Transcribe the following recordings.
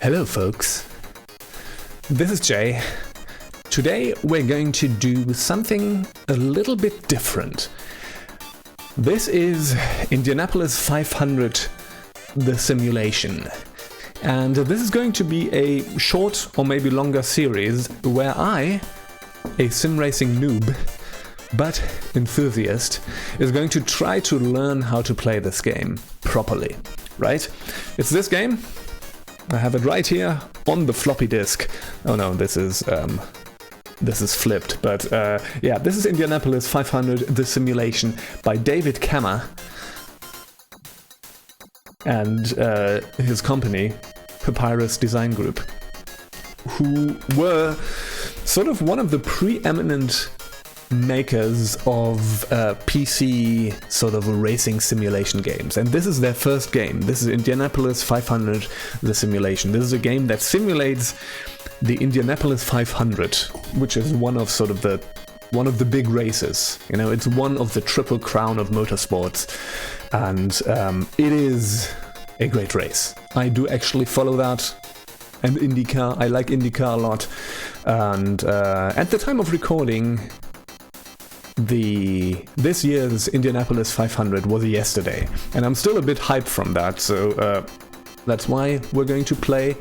Hello folks, this is Jay. Today we're going to do something a little bit different. This is Indianapolis 500, the simulation. And this is going to be a short or maybe longer series where I, a sim racing noob, but enthusiast, is going to try to learn how to play this game properly, right? It's this game. I have it right here on the floppy disk. Oh no, this is flipped, but yeah, this is Indianapolis 500, the simulation by David Kammer and his company, Papyrus Design Group, who were sort of one of the preeminent makers of PC sort of racing simulation games, and this is their first game. This is Indianapolis 500, the simulation. This is a game that simulates the Indianapolis 500, which is one of the big races. You know, it's one of the triple crown of motorsports, and it is a great race. I do actually follow that. And IndyCar, I like IndyCar a lot, and at the time of recording, this year's Indianapolis 500 was yesterday, and I'm still a bit hyped from that, so that's why we're going to play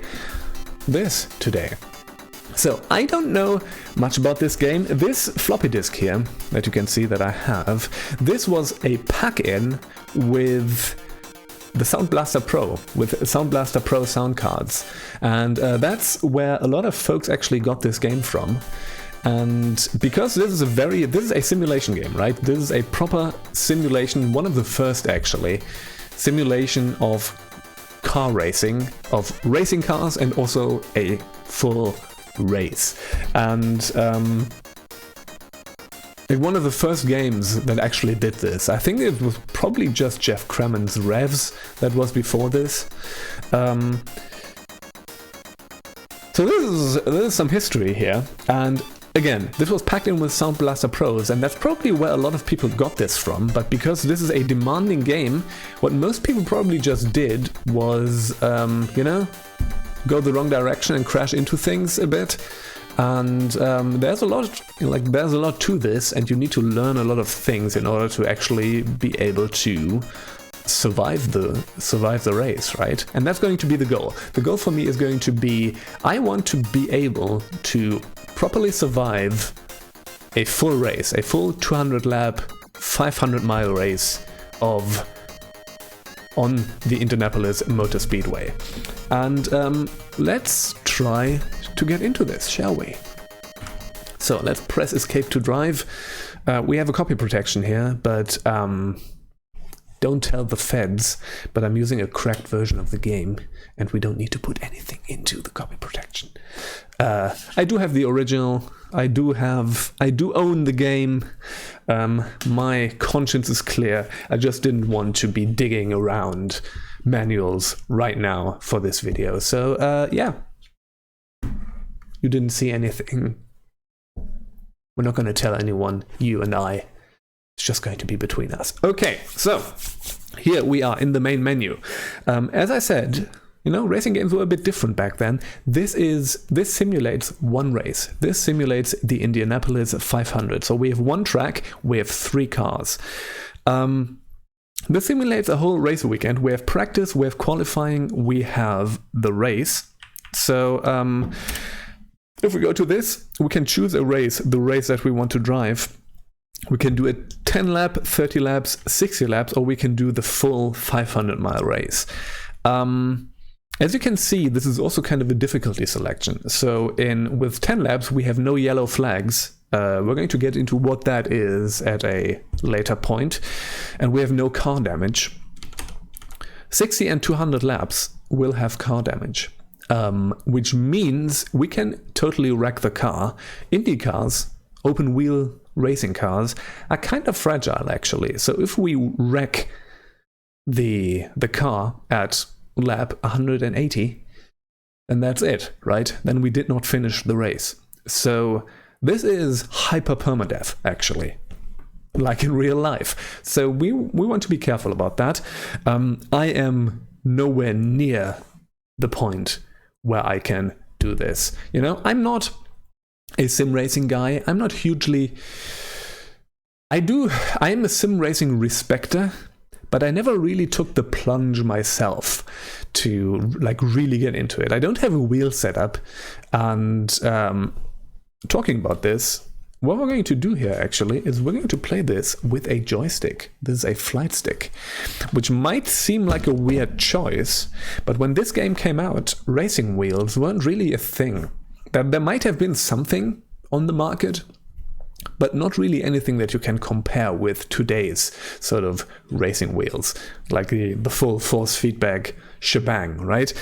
this today. So I don't know much about this game. This floppy disk here that you can see that I have, this was a pack-in with the Sound Blaster Pro, with Sound Blaster Pro sound cards, and that's where a lot of folks actually got this game from. And because this is a simulation game, right? This is a proper simulation, one of the first actually, simulation of car racing, of racing cars, and also a full race. And one of the first games that actually did this, I think it was probably just Jeff Kremen's Revs that was before this. So this is some history here, and again, this was packed in with Sound Blaster Pros, and that's probably where a lot of people got this from, but because this is a demanding game, what most people probably just did was, you know, go the wrong direction and crash into things a bit. And there's a lot to this, and you need to learn a lot of things in order to actually be able to survive the race, right? And that's going to be the goal. The goal for me is going to be, I want to be able to properly survive a full race, a full 200 lap, 500 mile race on the Indianapolis Motor Speedway. And let's try to get into this, shall we? So let's press escape to drive. We have a copy protection here, but don't tell the feds, but I'm using a cracked version of the game, and we don't need to put anything into the copy protection. I do have the original. I do own the game. My conscience is clear. I just didn't want to be digging around manuals right now for this video. So yeah, you didn't see anything. We're not going to tell anyone, you and I. It's just going to be between us. Okay, so here we are in the main menu. As I said, you know, racing games were a bit different back then. This simulates one race. This simulates the Indianapolis 500. So we have one track, we have 3 cars. This simulates a whole race weekend. We have practice, we have qualifying, we have the race. So if we go to this, we can choose a race, the race that we want to drive. We can do a 10 lap, 30 laps, 60 laps, or we can do the full 500 mile race. As you can see, this is also kind of a difficulty selection. So with 10 laps, we have no yellow flags. We're going to get into what that is at a later point. And we have no car damage. 60 and 200 laps will have car damage, which means we can totally wreck the car. Indy cars, open wheel racing cars, are kind of fragile actually. So if we wreck the car at lap 180, then that's it, right? Then we did not finish the race. So this is hyper permadeath actually, like in real life. So we want to be careful about that. I am nowhere near the point where I can do this. You know, I'm not a sim racing guy. I'm not hugely... I am a sim racing respecter, but I never really took the plunge myself to like really get into it. I don't have a wheel setup, and talking about this, what we're going to do here actually is we're going to play this with a joystick. This is a flight stick, which might seem like a weird choice, but when this game came out, racing wheels weren't really a thing. There might have been something on the market, but not really anything that you can compare with today's sort of racing wheels, like the full force feedback shebang, right?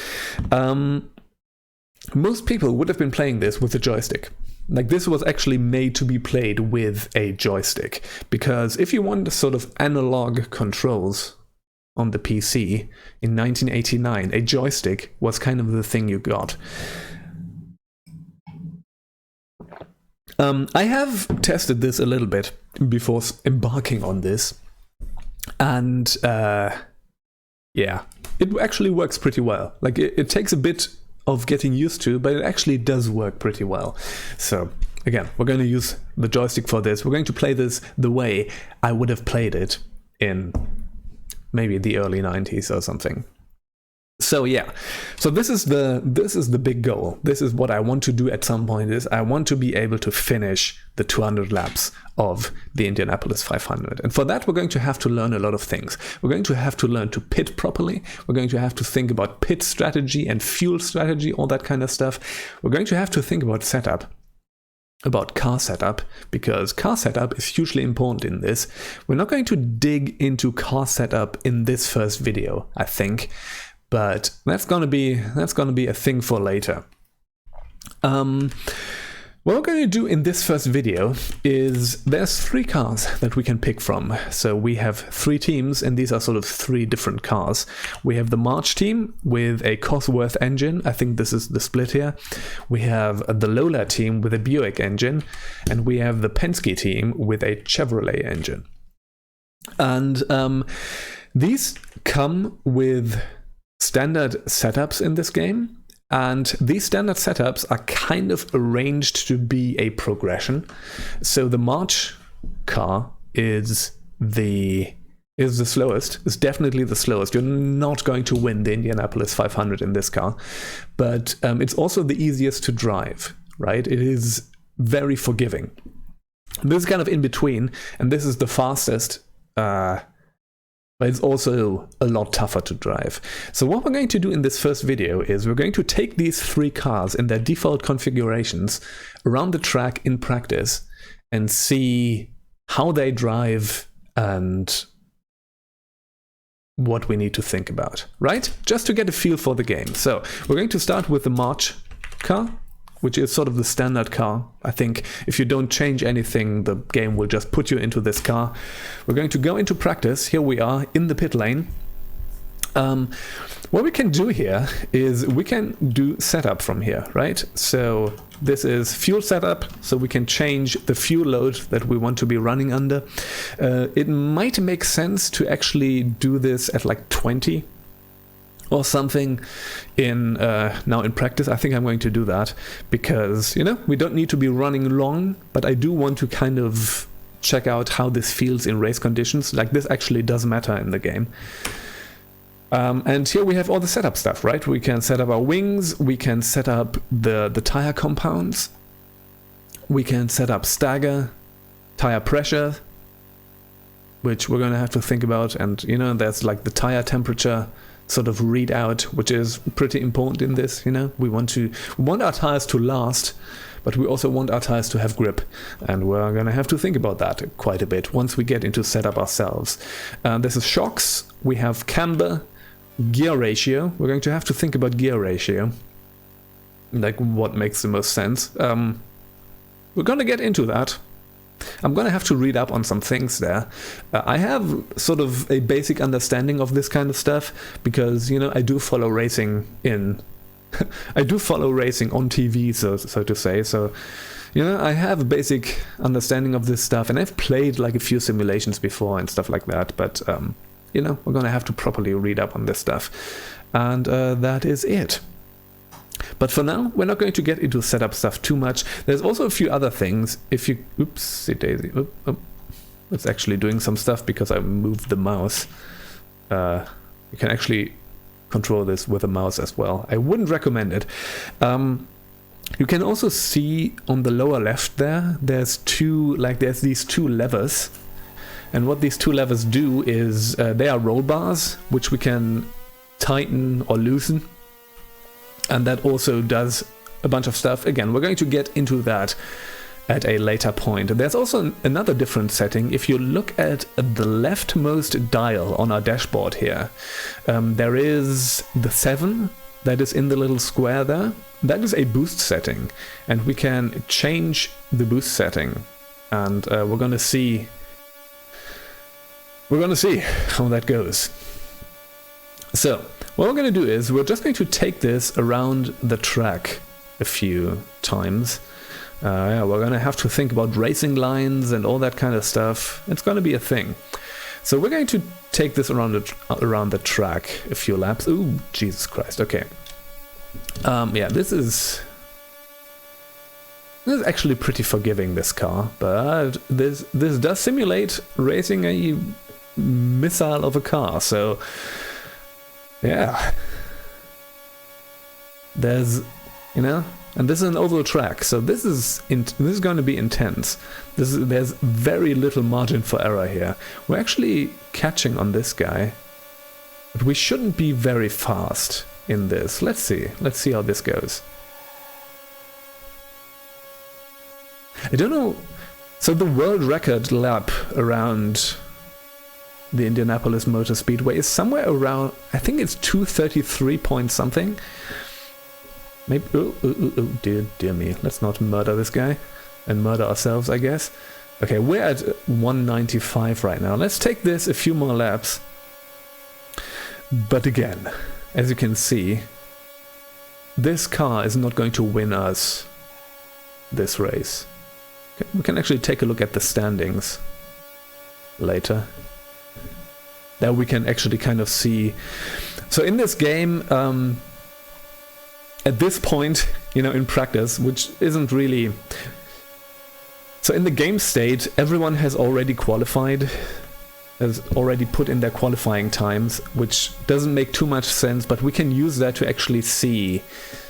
Most people would have been playing this with a joystick. Like, this was actually made to be played with a joystick, because if you want sort of analog controls on the PC in 1989, a joystick was kind of the thing you got. I have tested this a little bit before embarking on this, and yeah, it actually works pretty well. Like, it takes a bit of getting used to, but it actually does work pretty well. So again, we're going to use the joystick for this. We're going to play this the way I would have played it in maybe the early 90s or something. So yeah, so this is the big goal. This is what I want to do at some point, is I want to be able to finish the 200 laps of the Indianapolis 500. And for that, we're going to have to learn a lot of things. We're going to have to learn to pit properly. We're going to have to think about pit strategy and fuel strategy, all that kind of stuff. We're going to have to think about setup, about car setup, because car setup is hugely important in this. We're not going to dig into car setup in this first video, I think. But that's gonna be a thing for later. What we're going to do in this first video is there's 3 cars that we can pick from. So we have 3 teams, and these are sort of 3 different cars. We have the March team with a Cosworth engine. I think this is the split here. We have the Lola team with a Buick engine, and we have the Penske team with a Chevrolet engine. And these come with standard setups in this game, and these standard setups are kind of arranged to be a progression. So the March car is the slowest. It's definitely the slowest. You're not going to win the Indianapolis 500 in this car, but it's also the easiest to drive, right? It is very forgiving. This is kind of in between, and this is the fastest, but it's also a lot tougher to drive. So what we're going to do in this first video is we're going to take these 3 cars in their default configurations around the track in practice and see how they drive and what we need to think about, right? Just to get a feel for the game. So we're going to start with the March car, which is sort of the standard car. I think if you don't change anything, the game will just put you into this car. We're going to go into practice. Here we are in the pit lane. What we can do here is we can do setup from here, right? So this is fuel setup, so we can change the fuel load that we want to be running under. It might make sense to actually do this at like 20 or something now in practice. I think I'm going to do that because, you know, we don't need to be running long, but I do want to kind of check out how this feels in race conditions. Like, this actually does matter in the game. And here we have all the setup stuff, right? We can set up our wings, we can set up the tire compounds, we can set up stagger, tire pressure, which we're going to have to think about, and, you know, there's like the tire temperature sort of readout, which is pretty important in this. You know, we want our tires to last, but we also want our tires to have grip, and we're gonna have to think about that quite a bit once we get into setup ourselves. This is shocks, we have camber, gear ratio. We're going to have to think about gear ratio, like what makes the most sense. We're gonna get into that. I'm going to have to read up on some things there. I have sort of a basic understanding of this kind of stuff because, you know, I do follow racing I do follow racing on TV, so to say. So, you know, I have a basic understanding of this stuff, and I've played like a few simulations before and stuff like that. But, you know, we're going to have to properly read up on this stuff. And that is it. But for now, we're not going to get into setup stuff too much. There's also a few other things. If you... Oopsie daisy. It's actually doing some stuff because I moved the mouse. You can actually control this with a mouse as well. I wouldn't recommend it. You can also see on the lower left there, there's these two levers. And what these two levers do is they are roll bars, which we can tighten or loosen. And that also does a bunch of stuff. Again, we're going to get into that at a later point. There's also another different setting. If you look at the leftmost dial on our dashboard here, there is the 7 that is in the little square there. That is a boost setting, and we can change the boost setting, and we're gonna see how that goes. So what we're going to do is we're just going to take this around the track a few times. Yeah, we're going to have to think about racing lines and all that kind of stuff. It's going to be a thing. So we're going to take this around the track a few laps. Ooh, Jesus Christ. Okay. Yeah, this is actually pretty forgiving, this car, but this does simulate racing a missile of a car. So yeah, there's, you know, and this is an oval track, so this is going to be intense. There's very little margin for error here. We're actually catching on this guy, but we shouldn't be very fast in this. Let's see how this goes. I don't know. So the world record lap around the Indianapolis Motor Speedway is somewhere around, I think it's 2:33 point something. Maybe, oh, dear me. Let's not murder this guy and murder ourselves, I guess. Okay, we're at 195 right now. Let's take this a few more laps. But again, as you can see, this car is not going to win us this race. Okay, we can actually take a look at the standings later. There we can actually kind of see. So in this game, at this point, you know, in practice, which isn't really... So in the game state, everyone has already qualified, has already put in their qualifying times, which doesn't make too much sense, but we can use that to actually see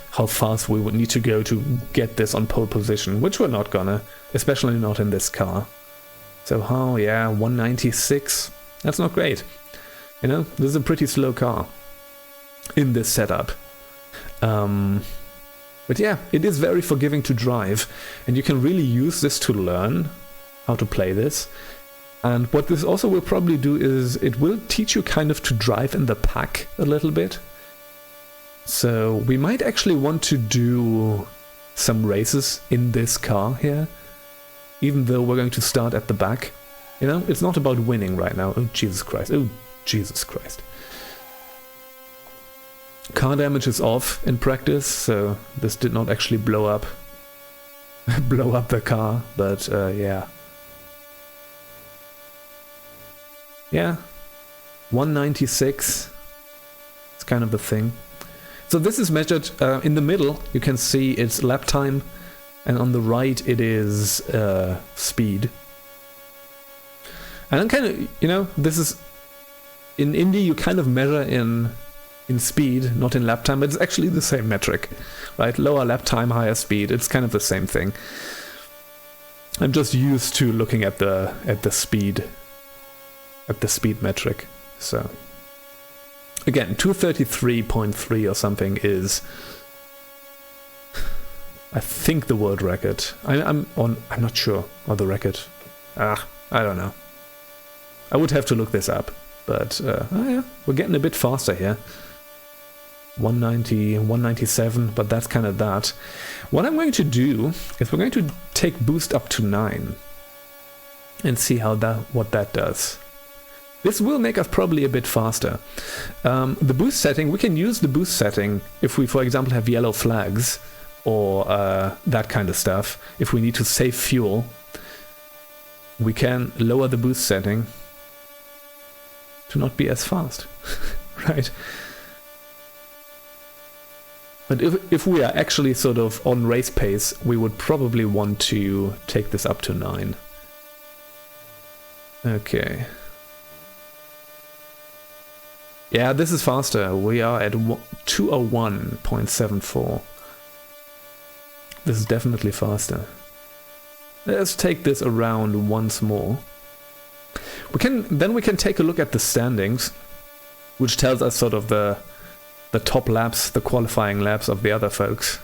how fast we would need to go to get this on pole position, which we're not gonna, especially not in this car. So how, yeah, 196, that's not great. You know, this is a pretty slow car in this setup. But yeah, it is very forgiving to drive, and you can really use this to learn how to play this. And what this also will probably do is it will teach you kind of to drive in the pack a little bit. So we might actually want to do some races in this car here, even though we're going to start at the back. You know, it's not about winning right now. Oh, Jesus Christ. Oh, Jesus Christ. Car damage is off in practice, so this did not actually blow up the car, but yeah. Yeah, 196, it's kind of the thing. So this is measured in the middle, you can see it's lap time, and on the right it is speed. And I'm kind of, you know, this is, in Indy you kind of measure in speed, not in lap time, but it's actually the same metric, right? Lower lap time, higher speed, it's kind of the same thing. I'm just used to looking at the speed metric. So again, 233.3 or something is, I think, the world record. I'm not sure, or the record. I don't know. I would have to look this up, but oh yeah, we're getting a bit faster here. 190, 197, but that's kind of that. What I'm going to do is we're going to take boost up to 9 and see what that does. This will make us probably a bit faster. The boost setting, we can use the boost setting if we, for example, have yellow flags or that kind of stuff. If we need to save fuel, we can lower the boost setting to not be as fast, right? But if we are actually sort of on race pace, we would probably want to take this up to 9. Okay. Yeah, this is faster. We are at 201.74. This is definitely faster. Let's take this around once more. Then we can take a look at the standings, which tells us sort of the top laps, the qualifying laps of the other folks.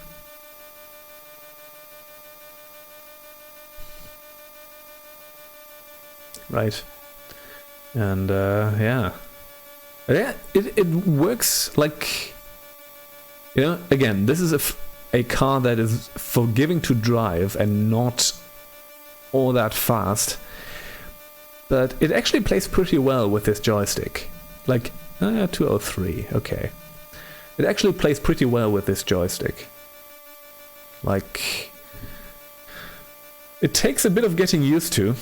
Right. And yeah. Yeah, it works like, you know, again, this is a car that is forgiving to drive and not all that fast. But it actually plays pretty well with this joystick. Like, 203, okay. It actually plays pretty well with this joystick. Like, it takes a bit of getting used to.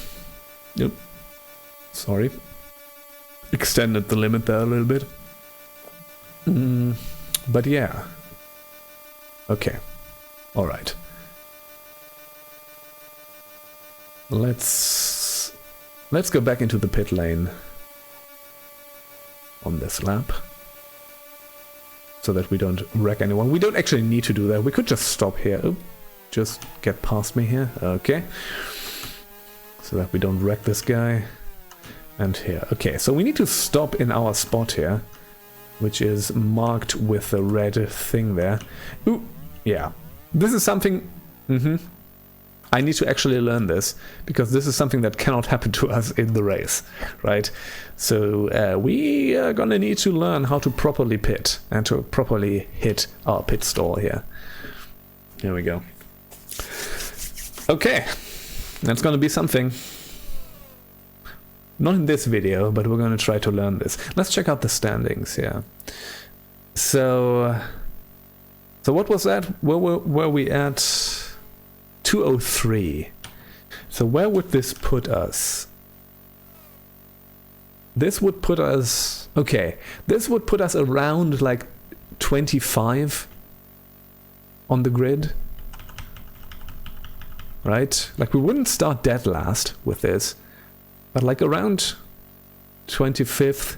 Yep. Sorry. Extended the limit there a little bit. But yeah. Okay. Alright. Let's go back into the pit lane on this lap, so that we don't wreck anyone. We don't actually need to do that. We could just stop here. Oh, just get past me here. Okay. So that we don't wreck this guy. And here. Okay, so we need to stop in our spot here, which is marked with the red thing there. Ooh, yeah. This is something... I need to actually learn this, because this is something that cannot happen to us in the race, right? So we are gonna need to learn how to properly pit and to properly hit our pit stall here. Here we go. Okay, that's gonna be something. Not in this video, but we're gonna try to learn this. Let's check out the standings here. So what was that? Where were we at? 203. So where would this put us? This would put us... Okay, this would put us around like 25 on the grid. Right? Like we wouldn't start dead last with this, but like around 25th,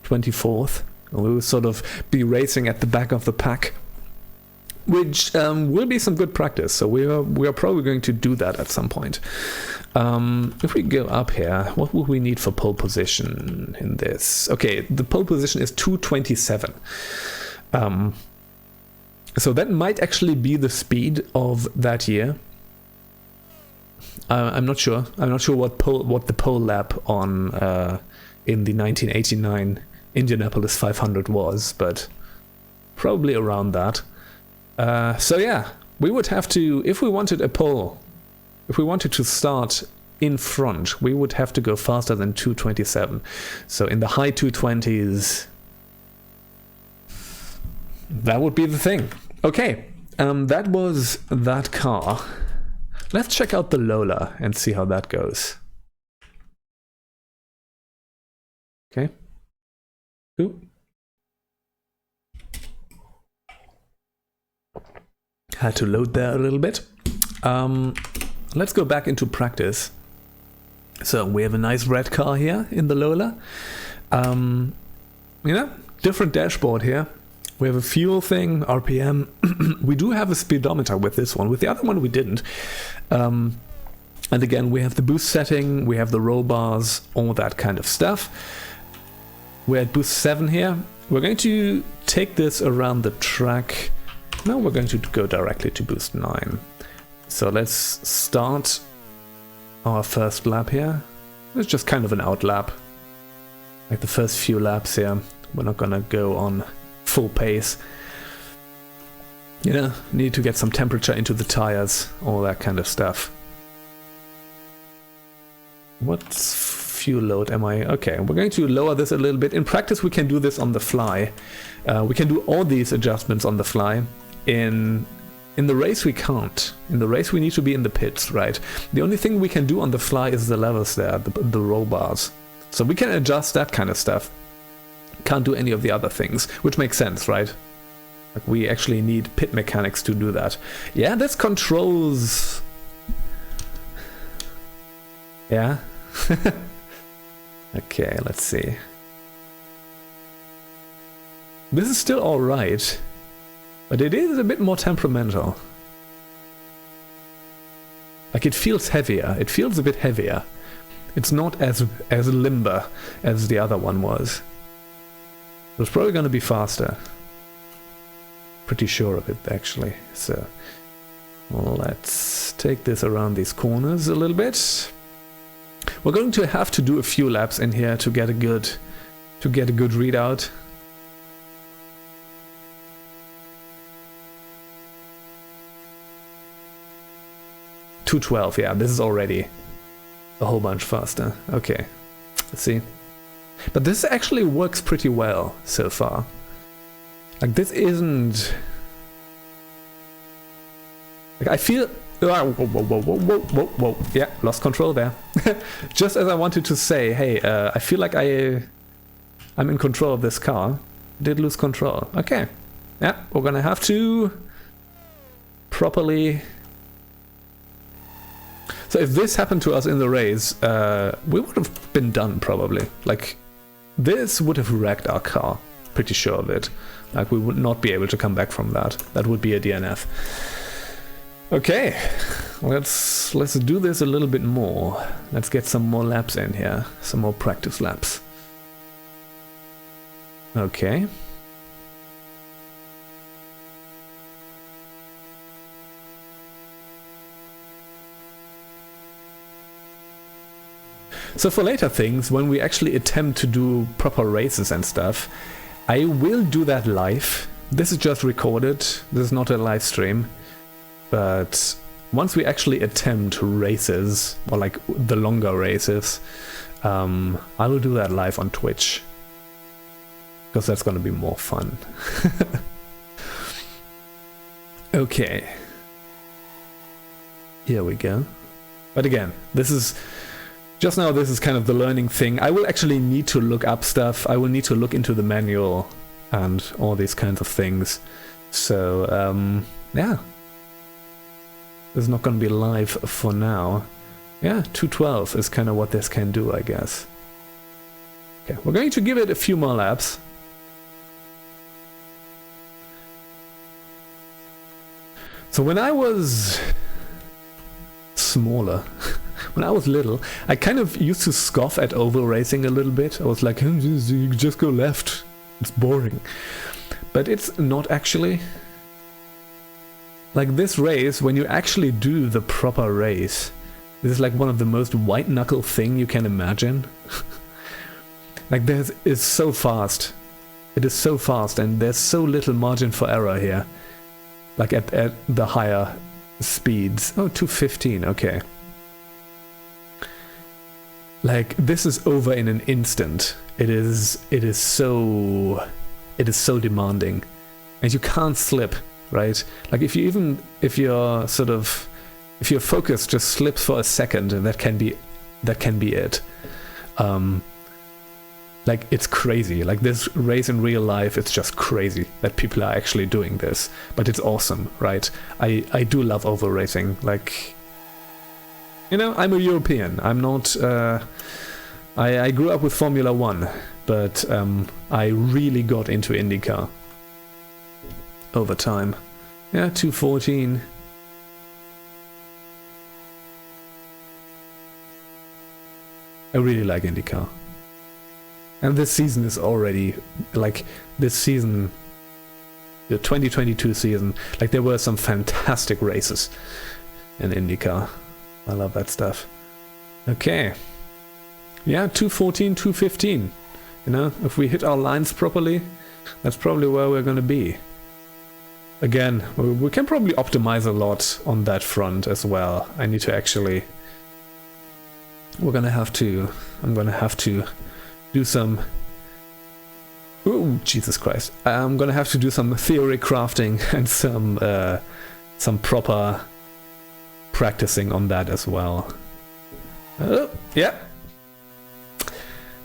24th, we will sort of be racing at the back of the pack. Which will be some good practice, so we are probably going to do that at some point. If we go up here, what would we need for pole position in this? Okay, the pole position is 227. So that might actually be the speed of that year. I'm not sure. I'm not sure what the pole lap on in the 1989 Indianapolis 500 was, but probably around that. So yeah, we would have to, if we wanted a pole, if we wanted to start in front, we would have to go faster than 227. So in the high 220s, that would be the thing. Okay, that was that car. Let's check out the Lola and see how that goes. Okay. Ooh. Had to load there a little bit. Let's go back into practice. So we have a nice red car here in the Lola. You know, different dashboard here. We have a fuel thing, RPM. We do have a speedometer with this one. With the other one we didn't. And again, we have the boost setting, we have the roll bars, all that kind of stuff. We're at boost 7 here. We're going to take this around the track. Now we're going to go directly to boost 9. So let's start our first lap here. It's just kind of an out lap. Like the first few laps here. We're not gonna go on full pace. You know, need to get some temperature into the tires, all that kind of stuff. What fuel load am I? Okay, we're going to lower this a little bit. In practice we can do this on the fly. We can do all these adjustments on the fly. In the race we can't. In the race we need to be in the pits, right? The only thing we can do on the fly is the levels there, the roll bars. So we can adjust that kind of stuff. Can't do any of the other things, which makes sense, right? Like we actually need pit mechanics to do that. Yeah, this controls... Yeah. Okay, let's see. This is still alright, but it is a bit more temperamental. Like it feels heavier. It feels a bit heavier. It's not as limber as the other one was. It's probably going to be faster. Pretty sure of it, actually. So let's take this around these corners a little bit. We're going to have to do a few laps in here to get a good readout. .212, yeah, this is already a whole bunch faster. Okay, let's see. But this actually works pretty well so far. Like this isn't... Like I feel... Whoa, whoa. Yeah, lost control there. Just as I wanted to say, hey, I feel like I'm in control of this car. Did lose control. Okay. Yeah, we're gonna have to properly... So if this happened to us in the race, we would have been done probably. Like, this would have wrecked our car. Pretty sure of it. Like, we would not be able to come back from that. That would be a DNF. Okay, let's do this a little bit more. Let's get some more laps in here. Some more practice laps. Okay. So for later things, when we actually attempt to do proper races and stuff, I will do that live. This is just recorded. This is not a live stream. But once we actually attempt races, or like the longer races, I will do that live on Twitch. Because that's going to be more fun. Okay. Here we go. But again, this is... Just now this is kind of the learning thing. I will actually need to look up stuff. I will need to look into the manual and all these kinds of things. So, yeah. This is not going to be live for now. Yeah, 212 is kind of what this can do, I guess. Okay, we're going to give it a few more laps. So when I was smaller, when I was little, I kind of used to scoff at oval racing a little bit. I was like, you just go left. It's boring. But it's not actually. Like this race, when you actually do the proper race, this is like one of the most white-knuckle thing you can imagine. Like this is so fast. It is so fast and there's so little margin for error here. Like at the higher speeds. Oh, 215, okay. Like this is over in an instant. It is so demanding. And you can't slip. Right? Like if your focus just slips for a second, that can be it. Like it's crazy. Like this race in real life, it's just crazy that people are actually doing this. But it's awesome, right? I do love oval racing. Like, you know, I'm a European. I'm not. I grew up with Formula 1, but I really got into IndyCar over time. Yeah, 214. I really like IndyCar. And this season is already, like, this season, the 2022 season, like, there were some fantastic races in IndyCar. I love that stuff. Okay. Yeah, 214, 215. You know, if we hit our lines properly, that's probably where we're going to be. Again, we can probably optimize a lot on that front as well. I need to actually... I'm gonna have to do some... Ooh, Jesus Christ. I'm gonna have to do some theory crafting and some proper practicing on that as well. Yeah.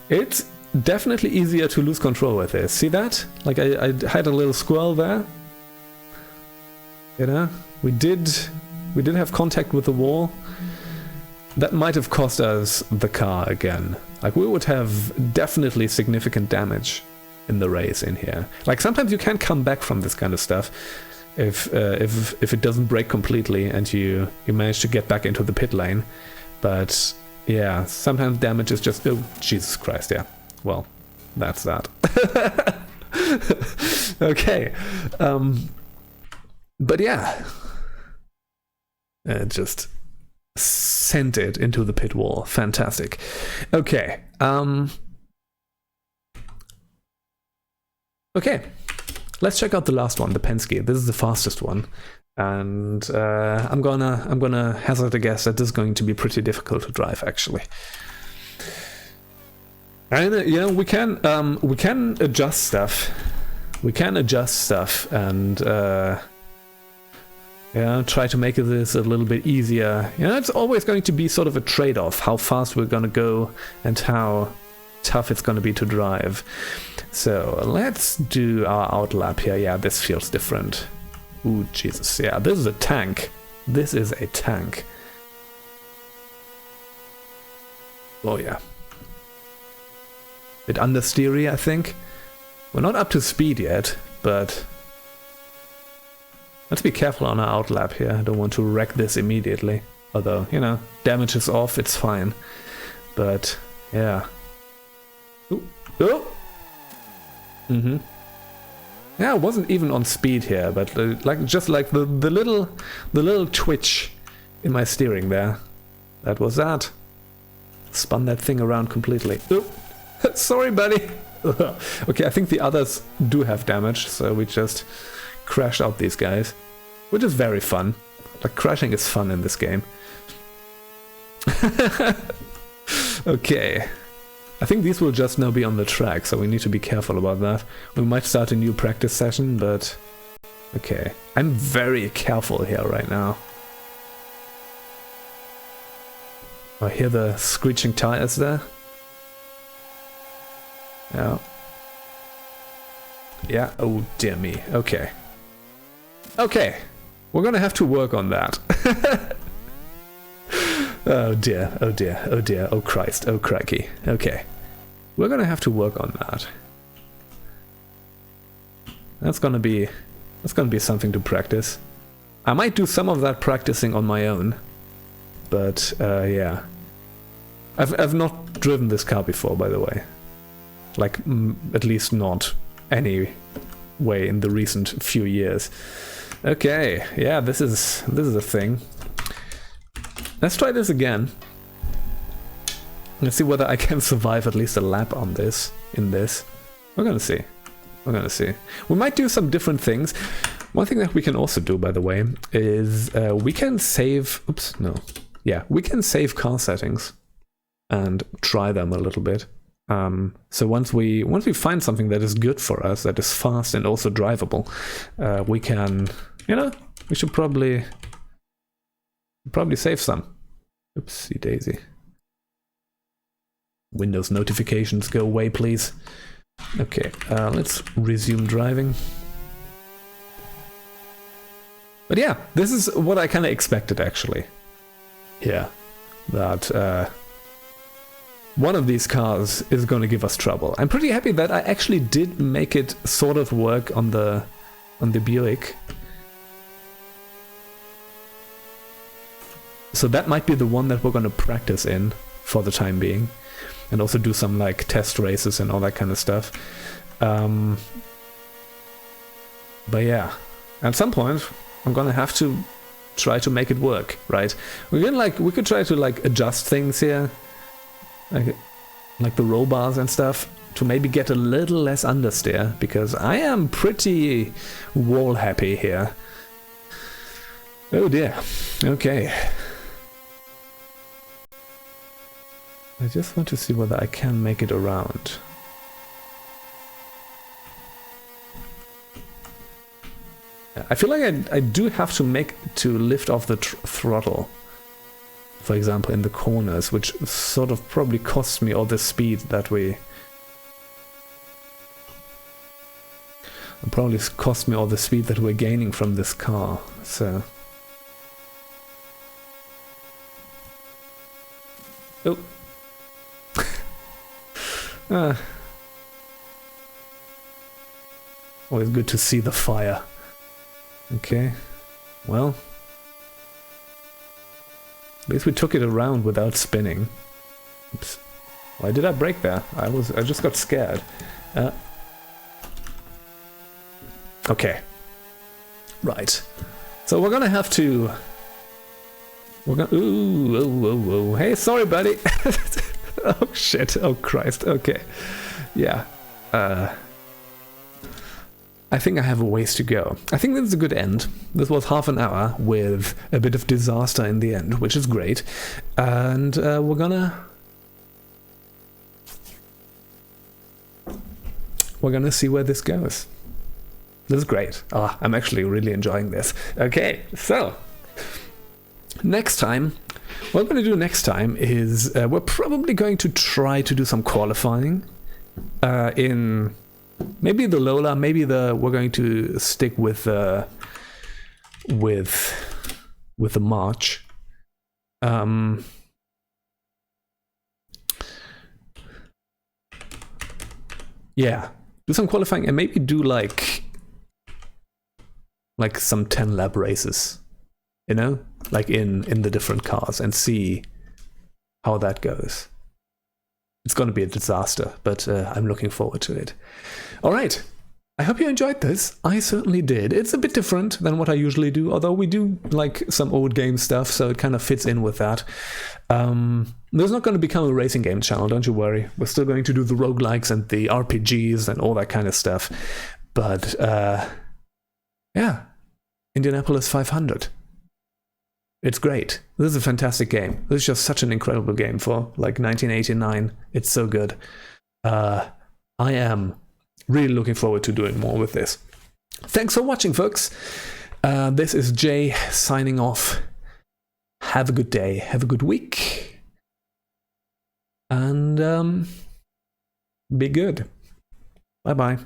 It's definitely easier to lose control with this. See that? Like I had a little squirrel there. You know, we did have contact with the wall. That might have cost us the car again. Like, we would have definitely significant damage in the race in here. Like, sometimes you can come back from this kind of stuff if it doesn't break completely and you manage to get back into the pit lane. But yeah, sometimes damage is just, oh Jesus Christ, yeah. Well, that's that. Okay. But yeah, just sent it into the pit wall. Fantastic. Okay. Okay. Let's check out the last one, the Penske. This is the fastest one, and I'm gonna hazard a guess that this is going to be pretty difficult to drive, actually. And you know, we can adjust stuff. We can adjust stuff and yeah, try to make this a little bit easier. You know, it's always going to be sort of a trade-off, how fast we're gonna go and how tough it's gonna be to drive. So let's do our outlap here. Yeah, this feels different. Ooh, Jesus. Yeah, this is a tank. This is a tank. Oh yeah. Bit understeery, I think. We're not up to speed yet, but let's be careful on our outlap here. I don't want to wreck this immediately. Although, you know, damage is off, it's fine. But yeah. Ooh. Oh! Mm-hmm. Yeah, I wasn't even on speed here, but just like the little twitch in my steering there. That was that. Spun that thing around completely. Oh, sorry, buddy. Okay, I think the others do have damage, so we just crashed out these guys, which is very fun. Like, crashing is fun in this game. Okay. I think these will just now be on the track, so we need to be careful about that. We might start a new practice session, but okay. I'm very careful here right now. I hear the screeching tires there. Yeah. Yeah, oh dear me. Okay. Okay. We're gonna have to work on that. Oh dear, oh dear, oh dear, oh Christ, oh crikey. Okay. We're gonna have to work on that. That's gonna be something to practice. I might do some of that practicing on my own. But yeah. I've not driven this car before, by the way. Like, at least not any way in the recent few years. Okay, yeah, this is a thing. Let's try this again. Let's see whether I can survive at least a lap on this, in this. We're gonna see. We're gonna see. We might do some different things. One thing that we can also do, by the way, is we can save... Oops, no. Yeah, we can save car settings and try them a little bit. So once we find something that is good for us, that is fast and also drivable, we can, you know, we should probably save some. Oopsie daisy. Windows notifications, go away, please. Okay, let's resume driving. But yeah, this is what I kind of expected, actually. Yeah, that one of these cars is going to give us trouble. I'm pretty happy that I actually did make it sort of work on the Buick. So that might be the one that we're going to practice in for the time being. And also do some like test races and all that kind of stuff. But yeah, at some point I'm going to have to try to make it we could try to like adjust things here. Like the roll bars and stuff, to maybe get a little less understeer, because I am pretty wall happy here. Oh dear. Okay. I just want to see whether I can make it around. I feel like I do have to lift off the throttle. For example, in the corners, which sort of probably costs me all the speed that we... It'll probably cost me all the speed that we're gaining from this car, so... Oh. Always good to see the fire. Okay, well... At least we took it around without spinning. Oops. Why did I brake there? I just got scared. Okay. Right. So we're gonna have to... We're gonna... Ooh, whoa, whoa, whoa. Hey, sorry, buddy. Oh, shit. Oh, Christ. Okay. Yeah. I think I have a ways to go. I think this is a good end. This was half an hour with a bit of disaster in the end, which is great. And we're gonna see where this goes. This is great. Oh, I'm actually really enjoying this. Okay, so next time, what we're going to do next time is we're probably going to try to do some qualifying in maybe the Lola, maybe we're going to stick with the March. Yeah, do some qualifying and maybe do like some 10 lap races, you know, like in the different cars, and see how that goes. It's going to be a disaster, but I'm looking forward to it. All right. I hope you enjoyed this. I certainly did. It's a bit different than what I usually do, although we do like some old game stuff, so it kind of fits in with that. There's not going to become a racing game channel, don't you worry. We're still going to do the roguelikes and the RPGs and all that kind of stuff. But, yeah. Indianapolis 500. It's great. This is a fantastic game. This is just such an incredible game for like 1989. It's so good. I am really looking forward to doing more with this. Thanks for watching, folks. This is Jay signing off. Have a good day. Have a good week. And be good. Bye-bye.